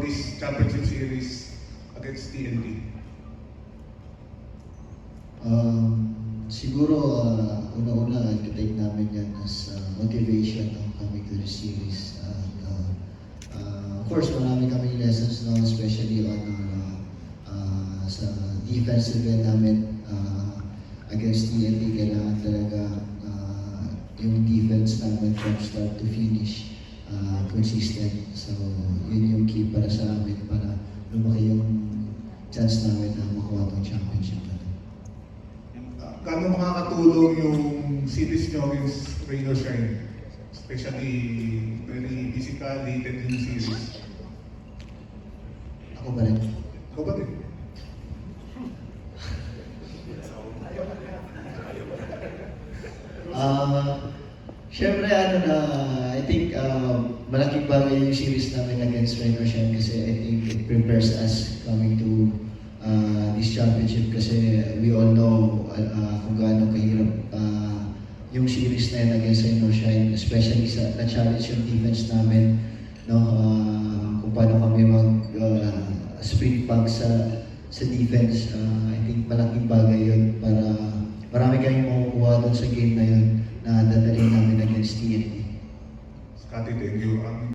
this championship series against TNT? Siguro, una-una, i-take namin yan as motivation coming to the series. Of course, marami kaming lessons now, especially on sa defensive end namin against TNT. Kailangan talaga yung defense namin from start to finish consistent. So, yun yung key para sa amin para lumaki yung chance namin na makuha itong championship na ito. Gaano makakatulong yung series nyo against Rain or Shine? Especially very physically tense yung series. Ako ba rin? Ikaw ba din? Siyempre, I think malaking bagay yung series namin against Rain or Shine kasi I think it prepares us coming to this championship kasi we all know kung gaano kahirap yung series na yun against Rain or Shine, especially sa na-challenge yung defense namin, no? Kung paano kami mag-sprint back sa defense. I think malaking bagay yun para marami kayong makukuha doon sa game na yun na dadalhin namin against TNT. Scotty, thank you.